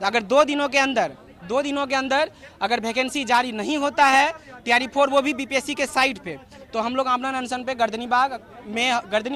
अगर 2 दिनों के अंदर अगर वैकेंसी जारी नहीं होता है टीआरई 4 वो भी बीपीएससी के साइट पे, तो हम लोग आमरण अनशन पे गर्दनी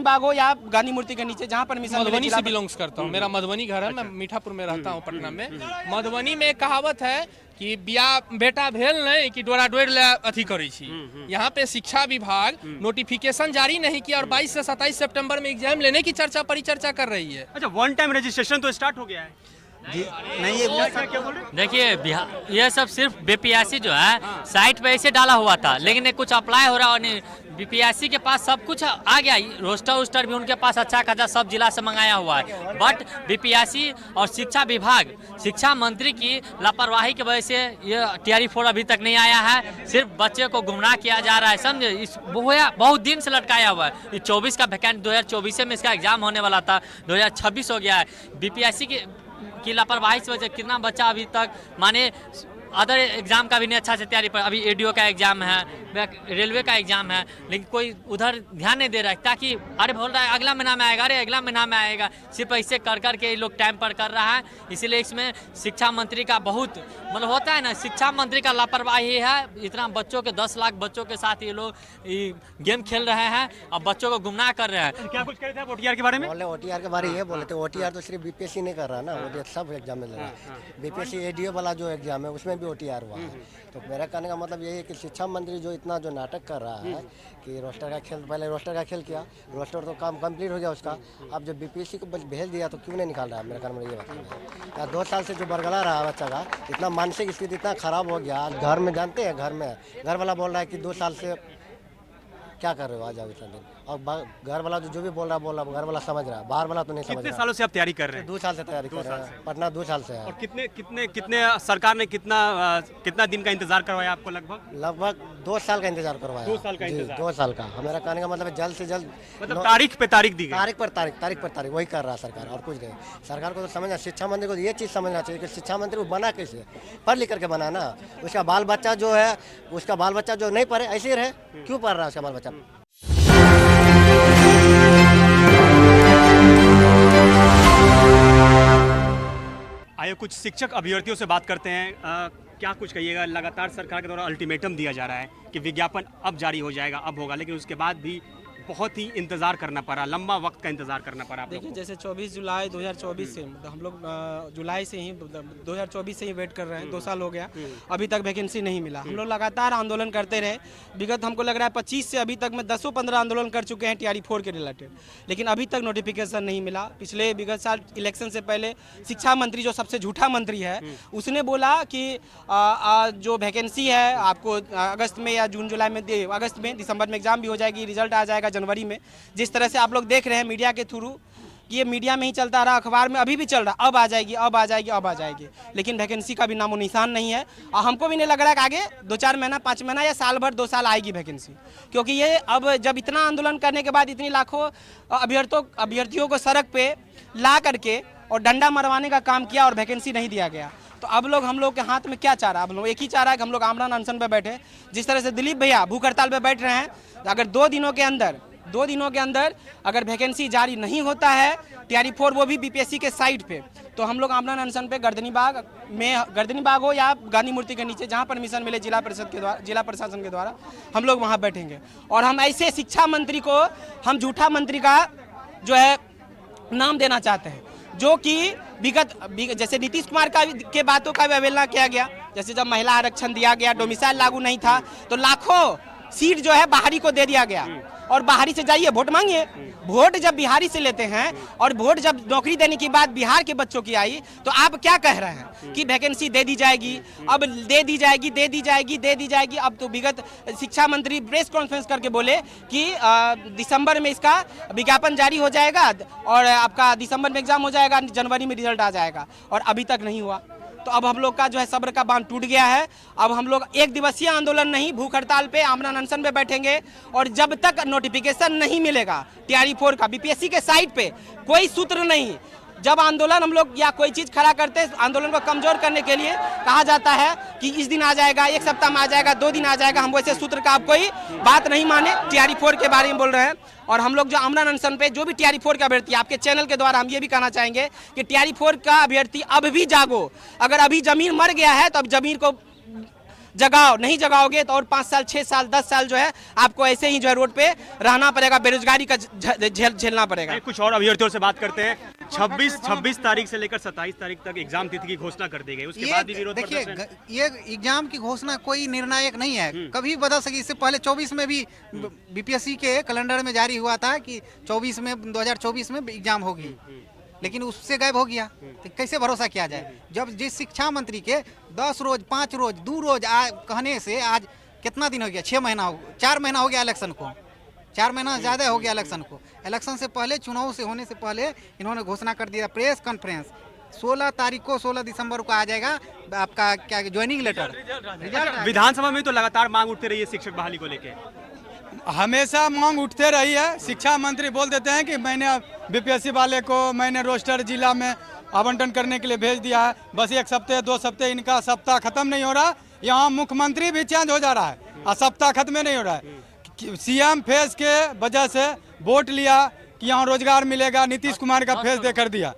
बाग हो या गांधी मूर्ति के नीचे जहाँ परमिशन। मधुबनी से बिलोंग्स करता हूँ, मेरा मधुबनी घर है, मैं मीठापुर में रहता हूँ पटना में। मधुबनी में एक कहावत है कि बियाह बेटा भेल नहीं कि डोरा डोर ले अथी करी छी। यहाँ पे शिक्षा विभाग नोटिफिकेशन जारी नहीं किया और 22 से 27 सितंबर में एग्जाम लेने की परिचर्चा कर रही है। अच्छा, वन टाइम रजिस्ट्रेशन तो स्टार्ट हो गया है जी नहीं, ये क्या बोल रहे? देखिए बिहार ये सब सिर्फ बीपीएससी जो है साइट पे ऐसे डाला हुआ था, लेकिन ये कुछ अप्लाई हो रहा है। बीपीएससी के पास सब कुछ आ गया, रोस्टर भी उनके पास अच्छा खासा सब जिला से मंगाया हुआ है, बट बीपीएससी और शिक्षा विभाग, शिक्षा मंत्री की लापरवाही की वजह से ये टीआरई 4 अभी तक नहीं आया है। सिर्फ बच्चे को गुमराह किया जा रहा है, समझे। इस बहुत दिन से लटकाया हुआ है। ये 24 का वैकेंट 2024 में इसका एग्जाम होने वाला था, 2026 हो गया है। बीपीएससी की लापरवाही की वजह से कितना बच्चा अभी तक माने अदर एग्जाम का भी नहीं अच्छा से तैयारी पर, अभी एडीओ का एग्जाम है, रेलवे का एग्जाम है, लेकिन कोई उधर ध्यान नहीं दे रहा है। ताकि अरे बोल रहा है अगला महीना में आएगा, अरे अगला महीना में आएगा, सिर्फ ऐसे कर करके लोग टाइम पर कर रहा है। इसीलिए इसमें शिक्षा मंत्री का बहुत मतलब होता है ना, शिक्षा मंत्री का लापरवाही है। इतना बच्चों के 10 लाख बच्चों के साथ ये लोग गेम खेल रहे हैं और बच्चों को गुमराह कर रहे हैं। क्या कुछ कह रहे थे आप ओटीआर के बारे में? बोले ओटीआर के बारे में ये बोले थे, ओटीआर तो सिर्फ बीपीएससी नहीं कर रहा ना, वो सब एग्जाम में लग रहा है। बीपीएससी एडीओ वाला जो एग्जाम है उसमें भी ओटीआर हुआ है। तो मेरा कहने का मतलब यही है कि शिक्षा मंत्री जो इतना जो नाटक कर रहा है कि रोस्टर का खेल, पहले रोस्टर का खेल किया, रोस्टर तो काम कंप्लीट हो गया उसका, अब जब बीपीएससी को भेज दिया तो क्यों नहीं निकाल रहा है? मेरा कहना ये बताना है। 2 साल से जो बरगला रहा बच्चा का, इतना मानसिक स्थिति इतना खराब हो गया। घर में जानते हैं, घर वाला बोल रहा है कि 2 साल से क्या कर रहे हो, आ जाओ इतना दिन। और घर वाला जो भी बोल रहा घर वाला समझ रहा है, बाहर वाला तो नहीं समझ रहा। कितने सालों से आप तैयारी कर रहे हैं? 2 साल से तैयारी कर रहे हैं, पटना 2 साल से है। और कितने सरकार ने कितना दिन का इंतजार करवाया आपको? लगभग 2 साल का इंतजार करवाया। 2 साल का इंतजार? 2 साल का। हमारा कहने का मतलब है जल्द से जल्द, मतलब तारीख पे तारीख दी गई? तारीख पर तारीख वही कर रहा है सरकार, और कुछ नहीं। सरकार को तो समझना, शिक्षा मंत्री को ये चीज़ समझना चाहिए कि शिक्षा मंत्री को बना कैसे, पढ़ लिख करके बना ना। उसका बाल बच्चा जो है, उसका बाल बच्चा जो नहीं पढ़े ऐसे ही रहे, क्यों पढ़ रहा है उसका बाल बच्चा? आइए कुछ शिक्षक अभ्यर्थियों से बात करते हैं। क्या कुछ कहिएगा? लगातार सरकार के द्वारा अल्टीमेटम दिया जा रहा है कि विज्ञापन अब जारी हो जाएगा, अब होगा, लेकिन उसके बाद भी बहुत ही इंतजार करना पड़ा, लंबा वक्त का इंतजार करना पड़ा। देखिए जैसे 24 जुलाई 2024 से हम लोग जुलाई से ही 2024 से ही वेट कर रहे हैं, 2 साल हो गया, अभी तक वैकेंसी नहीं मिला। हम लोग लगातार आंदोलन करते रहे, विगत हमको लग रहा है 25 से अभी तक में 10-15 आंदोलन कर चुके हैं टीआरई 4 के रिलेटेड, लेकिन अभी तक नोटिफिकेशन नहीं मिला। पिछले विगत साल इलेक्शन से पहले शिक्षा मंत्री जो सबसे झूठा मंत्री है, उसने बोला कि जो वैकेंसी है आपको अगस्त में या जून जुलाई में, अगस्त में दिसंबर में एग्जाम भी हो जाएगी, रिजल्ट आ जाएगा जनवरी में। जिस तरह से आप लोग देख रहे हैं मीडिया के थ्रू, ये मीडिया में ही चलता रहा, अखबार में अभी भी चल रहा, अब आ जाएगी, अब आ जाएगी, अब आ जाएगी, लेकिन वैकेंसी का भी नामो निशान नहीं है। और हमको भी नहीं लग रहा है कि आगे 2-4 महीना, 5 महीना या साल भर, 2 साल आएगी वैकेंसी, क्योंकि ये अब जब इतना आंदोलन करने के बाद इतनी लाखों अभ्यर्थियों को सड़क पे ला करके और डंडा मरवाने का काम किया और वैकेंसी नहीं दिया गया, तो अब लोग हम लोग के हाथ में क्या चाह रहा है? अब लोग एक ही चाह रहा है कि हम लोग आमरण अनशन पे बैठे। जिस तरह से दिलीप भैया भूख हड़ताल पे बैठ रहे हैं, अगर 2 दिनों के अंदर अगर वैकेंसी जारी नहीं होता है टीआरई 4 वो भी बीपीएससी के साइट पे, तो हम लोग आमरण अनशन पे गर्दनी बाग हो या गांधी मूर्ति के नीचे जहां परमिशन मिले जिला प्रशासन के द्वारा हम लोग वहां बैठेंगे। और हम ऐसे शिक्षा मंत्री को हम झूठा मंत्री का जो है नाम देना चाहते हैं, जो कि विगत जैसे नीतीश कुमार के बातों का भी अवहेलना किया गया। जैसे जब महिला आरक्षण दिया गया, डोमिसाइल लागू नहीं था, तो लाखों सीट जो है बाहरी को दे दिया गया, और बाहरी से जाइए वोट मांगिए। वोट जब बिहारी से लेते हैं और वोट जब नौकरी देने की बात बिहार के बच्चों की आई, तो आप क्या कह रहे हैं कि वैकेंसी दे दी जाएगी, अब दे दी जाएगी। अब तो विगत शिक्षा मंत्री प्रेस कॉन्फ्रेंस करके बोले कि दिसंबर में इसका विज्ञापन जारी हो जाएगा और आपका दिसंबर में एग्जाम हो जाएगा, जनवरी में रिजल्ट आ जाएगा, और अभी तक नहीं हुआ। तो अब हम लोग का जो है सब्र का बांध टूट गया है। अब हम लोग 1 दिवसीय आंदोलन नहीं, भूख हड़ताल पे, आमरण अनशन पे बैठेंगे, और जब तक नोटिफिकेशन नहीं मिलेगा टीआरई 4 का बीपीएससी के साइट पे, कोई सूत्र नहीं, जब आंदोलन हम लोग या कोई चीज़ खड़ा करते हैं, आंदोलन को कमजोर करने के लिए कहा जाता है कि इस दिन आ जाएगा, एक सप्ताह में आ जाएगा, 2 दिन आ जाएगा। हम वैसे सूत्र का आप कोई बात नहीं माने। TRE 4 के बारे में बोल रहे हैं और हम लोग जो आमरण अनशन पे जो भी TRE 4 का अभ्यर्थी, आपके चैनल के द्वारा हम ये भी कहना चाहेंगे कि TRE 4 का अभ्यर्थी अब भी जागो। अगर अभी जमीन मर गया है तो अब जमीन को जगाओ, नहीं जगाओगे तो और 5 साल 6 साल 10 साल जो है आपको ऐसे ही जो है रोड पे रहना पड़ेगा, बेरोजगारी का झेलना पड़ेगा। कुछ और अभ्यर्थियों से बात करते हैं। 26 तारीख से लेकर 27 तारीख तक एग्जाम तिथि की घोषणा कर दी गई, उसके बाद भी विरोध देखिए, प्रदर्शन। ये एग्जाम की घोषणा कोई निर्णायक नहीं है, कभी बदल सके। इससे पहले 24 में भी बीपीएससी के कैलेंडर में जारी हुआ था कि 2024 में एग्जाम होगी, लेकिन उससे गायब हो गया। तो कैसे भरोसा किया जाए जब जिस शिक्षा मंत्री के 10 रोज 5 रोज 2 रोज कहने से आज कितना दिन हो गया, 6 महीना 4 महीना हो गया इलेक्शन को, 4 महीना ज़्यादा हो गया इलेक्शन को। इलेक्शन से पहले, चुनाव से होने से पहले इन्होंने घोषणा कर दिया प्रेस कॉन्फ्रेंस 16 तारीख को, 16 दिसंबर को आ जाएगा आपका क्या ज्वाइनिंग लेटर, रिजल्ट। विधानसभा में तो लगातार मांग उठती रही है शिक्षक बहाली को लेकर, हमेशा मांग उठते रही है। शिक्षा मंत्री बोल देते हैं कि मैंने बीपीएससी वाले को मैंने रोस्टर जिला में आवंटन करने के लिए भेज दिया है, बस 1 सप्ताह 2 सप्ताह इनका सप्ताह खत्म नहीं हो रहा। यहाँ मुख्यमंत्री भी चेंज हो जा रहा है और सप्ताह खत्म नहीं हो रहा है। सीएम फेज के वजह से वोट लिया कि यहाँ रोजगार मिलेगा, नीतीश कुमार का फेज देकर दिया,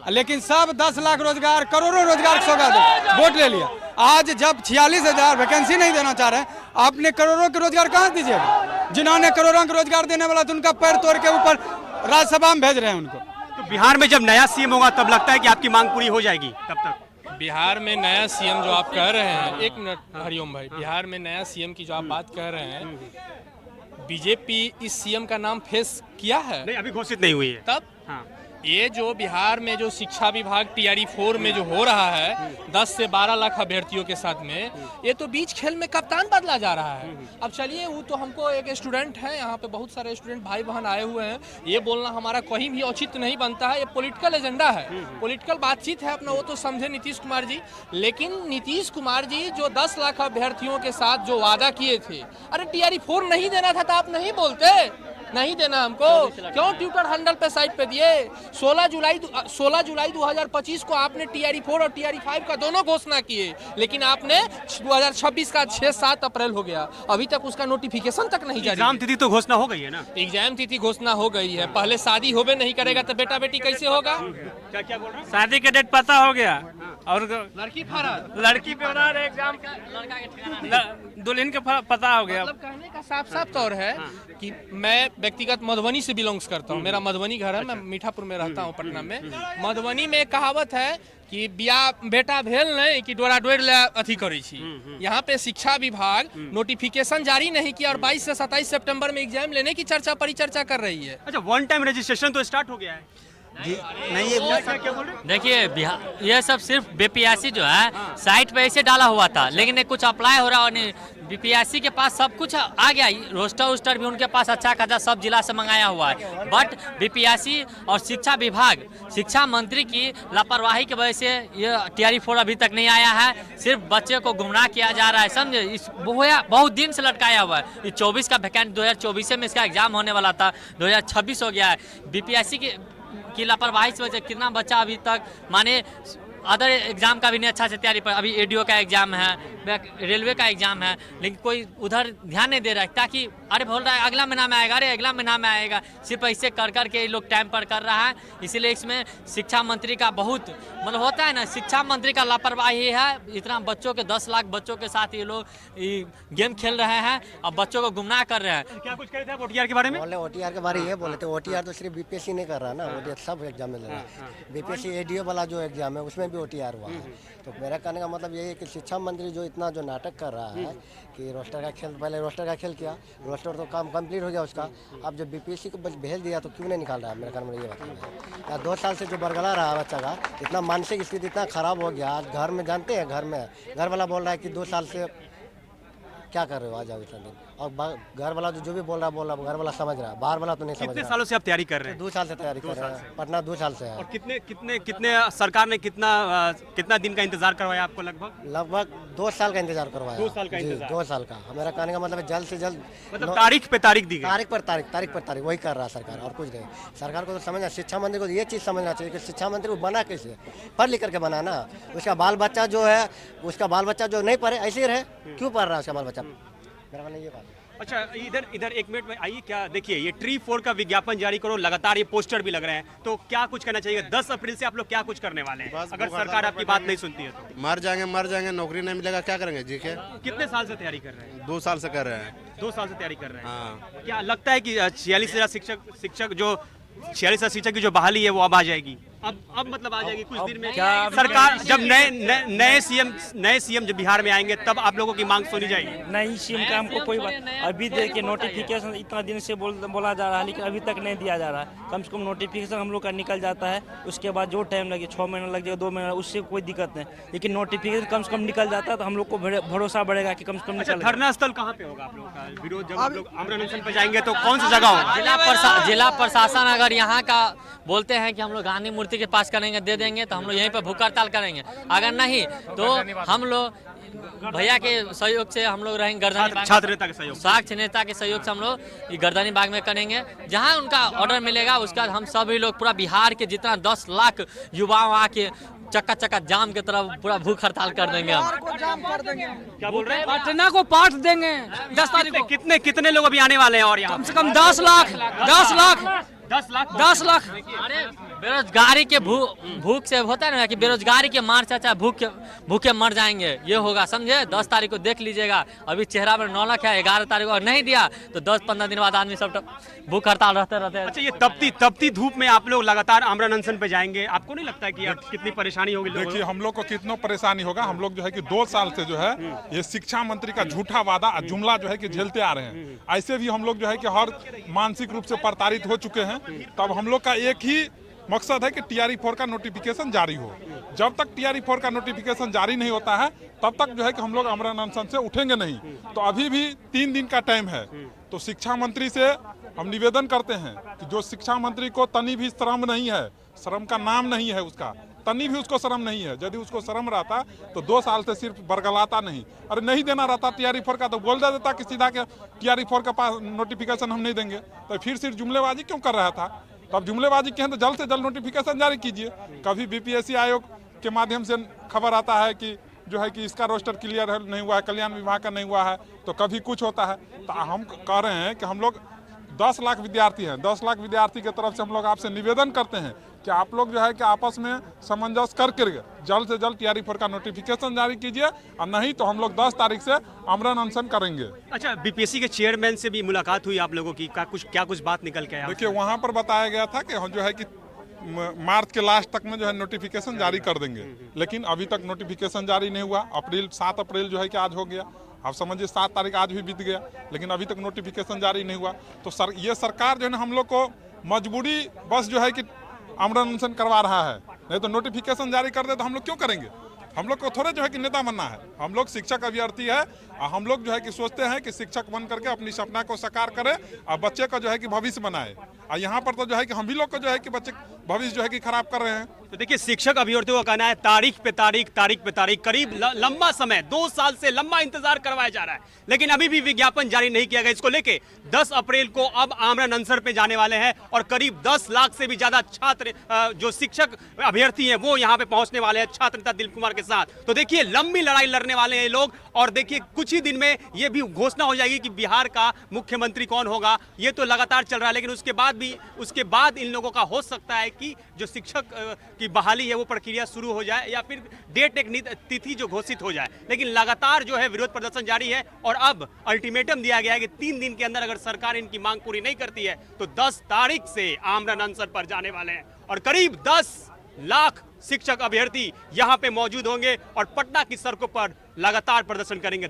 लेकिन सब 10 लाख रोजगार, करोड़ों रोजगार की सौगात वोट ले लिया। आज जब 46,000 वैकेंसी नहीं देना चाह रहे हैं, आपने करोड़ों के रोजगार कहाँ से दीजिएगा? जिन्होंने करोड़ों के रोजगार देने वाला तो उनका पैर तोड़ के ऊपर राज्यसभा में भेज रहे हैं उनको। तो बिहार में जब नया सीएम होगा तब लगता है कि आपकी मांग पूरी हो जाएगी, तब तक बिहार में नया सीएम जो आप कह रहे हैं, 1 मिनट हरिओम भाई, बिहार में नया सीएम की जो आप बात कह रहे हैं, बीजेपी इस सीएम का नाम फेस किया है? नहीं, अभी घोषित नहीं हुई है। तब हाँ। ये जो बिहार में जो शिक्षा विभाग TRE 4 में जो हो रहा है 10 से 12 लाख अभ्यर्थियों के साथ में, ये तो बीच खेल में कप्तान बदला जा रहा है। अब चलिए, वो तो हमको एक स्टूडेंट है, यहाँ पे बहुत सारे स्टूडेंट भाई बहन आए हुए हैं, ये बोलना हमारा कहीं भी औचित्य नहीं बनता है। ये पॉलिटिकल एजेंडा है, पॉलिटिकल बातचीत है अपना, वो तो समझे नीतीश कुमार जी। लेकिन नीतीश कुमार जी जो 10 लाख अभ्यर्थियों के साथ जो वादा किए थे, अरे TRE 4 नहीं देना था तो आप नहीं बोलते, नहीं देना हमको, क्यों ट्विटर हैंडल पे साइट पे दिए? 16 जुलाई 2025 को आपने TRE 4 और TRE 5 का दोनों घोषणा किए, लेकिन आपने 2026 का 6-7 अप्रैल हो गया, अभी तक उसका नोटिफिकेशन तक नहीं जारी। एग्जाम तिथि तो घोषणा हो गई है ना? एग्जाम तिथि घोषणा हो गई है, पहले शादी होबे नहीं करेगा तो बेटा बेटी कैसे होगा? क्या क्या बोल रहे हैं? शादी का डेट पता हो गया और लड़की फरार, लड़की पे बना रहे एग्जाम, दुल्हन का पता हो गया। मतलब कहने का साफ साफ तौर है कि मैं व्यक्तिगत मधुबनी से बिलोंग्स करता हूँ, मेरा मधुबनी घर है, मैं मीठापुर में रहता हूँ पटना में। मधुबनी में कहावत है कि बिया बेटा भेल नहीं कि डोरा डोर ले अथी करी छी। यहाँ पे शिक्षा विभाग नोटिफिकेशन जारी नहीं किया और 22 से 27 सितंबर में एग्जाम लेने की परिचर्चा कर रही है। अच्छा, 1 टाइम रजिस्ट्रेशन तो स्टार्ट हो गया है? नहीं, ये क्या बोल रहे हैं? देखिए, बिहार ये सब सिर्फ बीपीएससी जो है साइट पे ऐसे डाला हुआ था, लेकिन ये कुछ अप्लाई हो रहा और बीपीएससी के पास सब कुछ आ गया, रोस्टर भी उनके पास अच्छा खासा सब जिला से मंगाया हुआ है। बट बीपीएससी और शिक्षा विभाग, शिक्षा मंत्री की लापरवाही की वजह से ये TRE 4 अभी तक नहीं आया है। सिर्फ बच्चे को गुमराह किया जा रहा है, समझे? इस बहुत दिन से लटकाया हुआ है। ये 24 का वैकेंट 2024 में इसका एग्जाम होने वाला था, 2026 हो गया है। बीपीएससी की लापरवाही से वजह कितना बच्चा अभी तक, माने अदर एग्जाम का भी नहीं अच्छा से तैयारी पर, अभी ADO का एग्जाम है, रेलवे का एग्जाम है, लेकिन कोई उधर ध्यान नहीं दे रहा है, ताकि अरे बोल रहा है अगला महीना में आएगा, अरे अगला महीना में आएगा, सिर्फ ऐसे कर करके ये लोग टाइम पर कर रहा है। इसीलिए इसमें शिक्षा मंत्री का बहुत मतलब होता है ना, शिक्षा मंत्री का लापरवाही है। इतना बच्चों के 10 लाख बच्चों के साथ ये लोग गेम खेल रहे हैं और बच्चों को गुमराह कर रहे हैं। क्या कुछ कह रहे थे आप OTR के बारे में? बोले OTR के बारे में ये बोले थे, OTR तो सिर्फ बीपीएससी नहीं कर रहा ना, वो सब एग्जाम में ले रहा है। बीपीएससी ADO वाला जो एग्जाम है उसमें भी OTR हुआ है। तो मेरा कहने का मतलब यही है कि शिक्षा मंत्री जो इतना जो नाटक कर रहा है कि रोस्टर का खेल, पहले रोस्टर का खेल किया, रोस्टर तो काम कंप्लीट हो गया उसका, अब जब बीपीएससी को भेज दिया तो क्यों नहीं निकाल रहा है? मेरा कहना ये बताना है। 2 साल से जो बरगला रहा बच्चा का, इतना मानसिक स्थिति इतना खराब हो गया। आज घर में जानते हैं, घर में घर वाला बोल रहा है कि 2 साल से क्या कर रहे हो, आ जाओ इतना दिन। और घर वाला जो भी बोल रहा घर वाला समझ रहा है, बाहर वाला तो नहीं समझ कितने रहा। सालों से आप तैयारी कर रहे हैं? 2 साल से तैयारी कर रहे हैं, पटना 2 साल से है। और कितने सरकार ने कितना दिन का इंतजार करवाया आपको? लगभग 2 साल का इंतजार करवाया। 2 साल का जी, इंतजार। 2 साल का। मेरा कहने का मतलब है जल्द से जल्द, मतलब तारीख पे तारीख दी गई। तारीख पर तारीख वही कर रहा है सरकार, और कुछ नहीं। सरकार को तो समझना, शिक्षा मंत्री को ये चीज़ समझना चाहिए कि शिक्षा मंत्री को बना कैसे, पढ़ लिख करके बना ना। उसका बाल बच्चा जो नहीं पढ़े ऐसे ही रहे, क्यों पढ़ रहा है उसका बाल बच्चा? मेरा मानना ये बात है। अच्छा, इधर एक मिनट में आइए। क्या देखिए, ये ट्री 4 का विज्ञापन जारी करो, लगातार ये पोस्टर भी लग रहे हैं, तो क्या कुछ करना चाहिए? 10 अप्रैल से आप लोग क्या कुछ करने वाले हैं अगर सरकार आपकी बात नहीं सुनती है तो? मर जाएंगे, नौकरी नहीं मिलेगा, क्या करेंगे जी के? कितने साल से तैयारी कर रहे हैं? 2 साल से कर रहे हैं। 2 साल से तैयारी कर रहे हैं। हाँ। क्या लगता है कि 46,000 शिक्षक जो 46,000 शिक्षक की जो बहाली है वो अब आ जाएगी? अब मतलब आ जाएगी कुछ दिन में? सरकार जब नए सीएम जब बिहार में आएंगे तब आप लोगों की मांग सुनी जाएगी? नहीं सीएम का हमको कोई बात, अभी देखिए नोटिफिकेशन इतना दिन से बोला जा रहा है, लेकिन अभी तक नहीं दिया जा रहा है। कम से कम नोटिफिकेशन हम लोग का निकल जाता है, उसके बाद जो टाइम लगे 6 महीना लग जाएगा, 2 महीना, उससे कोई दिक्कत नहीं। लेकिन नोटिफिकेशन कम से कम निकल जाता है तो हम लोग को भरोसा बढ़ेगा कि कम से कम अच्छा, निकल। धरना स्थल कहाँ पे होगा आप लोगों का विरोध? जब आप लोग आमरण अनशन पे जाएंगे तो कौन सी जगह होगा? जिला प्रशासन अगर यहाँ का बोलते हैं कि हम लोग गांधी मूर्ति के पास करेंगे, दे देंगे, तो हम लोग यहीं पर भूख हड़ताल करेंगे। अगर नहीं तो हम लोग भैया के सहयोग से हम लोग रहेंगे गर्दनी, छात्र नेता के सहयोग, साक्ष्य नेता के सहयोग से हम लोग गर्दनी बाग में करेंगे। जहां उनका ऑर्डर मिलेगा उसके बाद हम सभी लोग पूरा बिहार के जितना 10 लाख युवाओं आके चक्का जाम की तरफ पूरा भूख हड़ताल कर देंगे। हम क्या बोल रहे हैं? पटना को पाठ देंगे 10 तारीख को। कितने लोग अभी आने वाले हैं? और यहाँ कम से कम 10 लाख 10 लाख। अरे बेरोजगारी के भूख से होता है ना कि बेरोजगारी के मार से अच्छा भूखे मर जाएंगे, ये होगा, समझे? 10 तारीख को देख लीजिएगा। अभी चेहरा पर 9 लाख है, 11 तारीख को नहीं दिया तो 10-15 दिन बाद आदमी सब भूख हड़ताल रहते। अच्छा, ये तपती धूप में आप लोग लगातार आमरण अनशन पे जाएंगे, आपको नहीं लगता है कि अब कितनी परेशानी होगी लोगों को? देखिए, हम लोग को कितना परेशानी होगा। हम लोग जो है कि 2 साल से जो है ये शिक्षा मंत्री का झूठा वादा जुमला जो है कि झेलते आ रहे हैं। ऐसे भी हम लोग जो है कि हर मानसिक रूप से प्रताड़ित हो चुके हैं। तब हम लोग का एक ही मकसद है कि TRE 4 का नोटिफिकेशन जारी हो। जब तक TRE 4 का नोटिफिकेशन जारी नहीं होता है तब तक जो है कि हम लोग आमरण अनशन से उठेंगे नहीं। तो अभी भी 3 दिन का टाइम है। तो शिक्षा मंत्री से हम निवेदन करते हैं कि जो शिक्षा मंत्री को तनी भी शर्म नहीं है, शर्म का नाम नहीं है उसका, तनी भी उसको शर्म नहीं है। यदि उसको शर्म रहता तो 2 साल से सिर्फ बरगलाता नहीं। अरे नहीं देना रहता TRE 4 का तो बोल देता कि सीधा के TRE 4 का पास नोटिफिकेशन हम नहीं देंगे। तो फिर सिर्फ जुमलेबाजी क्यों कर रहा था? तब जुमलेबाजी के हैं तो जल्द से जल्द नोटिफिकेशन जारी कीजिए। कभी BPSC आयोग के माध्यम से खबर आता है कि जो है कि इसका रोस्टर क्लियर नहीं हुआ है, कल्याण विभाग का नहीं हुआ है, तो कभी कुछ होता है। तो हम कह रहे हैं कि हम लोग 10 लाख विद्यार्थी हैं, 10 लाख विद्यार्थी की तरफ से हम लोग आपसे निवेदन करते हैं कि आप लोग जो है कि आपस में सामंजस्य करके जल्द से जल्द TRE 4 का नोटिफिकेशन जारी कीजिए, और नहीं तो हम लोग 10 तारीख से आमरण अनशन करेंगे। अच्छा, BPSC के चेयरमैन से भी मुलाकात हुई आप लोगों की, क्या कुछ बात निकल के आया? देखिए, वहाँ पर बताया गया था कि हम जो है कि मार्च के लास्ट तक में जो है नोटिफिकेशन जारी कर देंगे, लेकिन अभी तक नोटिफिकेशन जारी नहीं हुआ। 7 अप्रैल जो है कि आज हो गया, आप समझिए 7 तारीख आज भी बीत गया, लेकिन अभी तक नोटिफिकेशन जारी नहीं हुआ। तो ये सरकार जो है ना हम लोग को मजबूरी बस जो है कि आमरण अनशन करवा रहा है। नहीं तो नोटिफिकेशन जारी कर दे तो हम लोग क्यों करेंगे? हम लोग को थोड़े जो है कि नेता बनना है। हम लोग शिक्षक अभ्यर्थी है और हम लोग जो है कि सोचते हैं कि शिक्षक बन करके अपनी सपना को साकार करें और बच्चे का जो है कि भविष्य बनाए। और यहाँ पर तो जो है कि हम भी लोग को जो है कि बच्चे भविष्य जो है कि खराब कर रहे हैं। तो देखिए, शिक्षक अभ्यर्थियों का कहना है तारीख पे तारीख करीब लंबा समय 2 साल से लंबा इंतजार करवाया जा रहा है, लेकिन अभी भी विज्ञापन जारी नहीं किया गया। इसको लेके 10 अप्रैल को अब आमरण अनशन पे जाने वाले हैं और करीब 10 लाख से भी ज्यादा छात्र जो शिक्षक अभ्यर्थी हैं वो यहाँ पे पहुंचने वाले हैं छात्र नेता दिलीप कुमार के साथ। तो देखिए, लंबी लड़ाई लड़ने वाले हैं ये लोग, और देखिए कुछ ही दिन में ये भी घोषणा हो जाएगी कि बिहार का मुख्यमंत्री कौन होगा। ये तो लगातार चल रहा है, लेकिन उसके बाद इन लोगों का हो सकता है कि जो शिक्षक की बहाली है वो प्रक्रिया शुरू हो जाए, या फिर डेट एक तिथि जो घोषित हो जाए। लेकिन लगातार जो है विरोध प्रदर्शन जारी है, और अब अल्टीमेटम दिया गया है कि 3 दिन के अंदर अगर सरकार इनकी मांग पूरी नहीं करती है तो 10 तारीख से आमरण अनशन पर जाने वाले हैं, और करीब 10 लाख शिक्षक अभ्यर्थी यहाँ पे मौजूद होंगे और पटना की सड़कों पर लगातार प्रदर्शन करेंगे।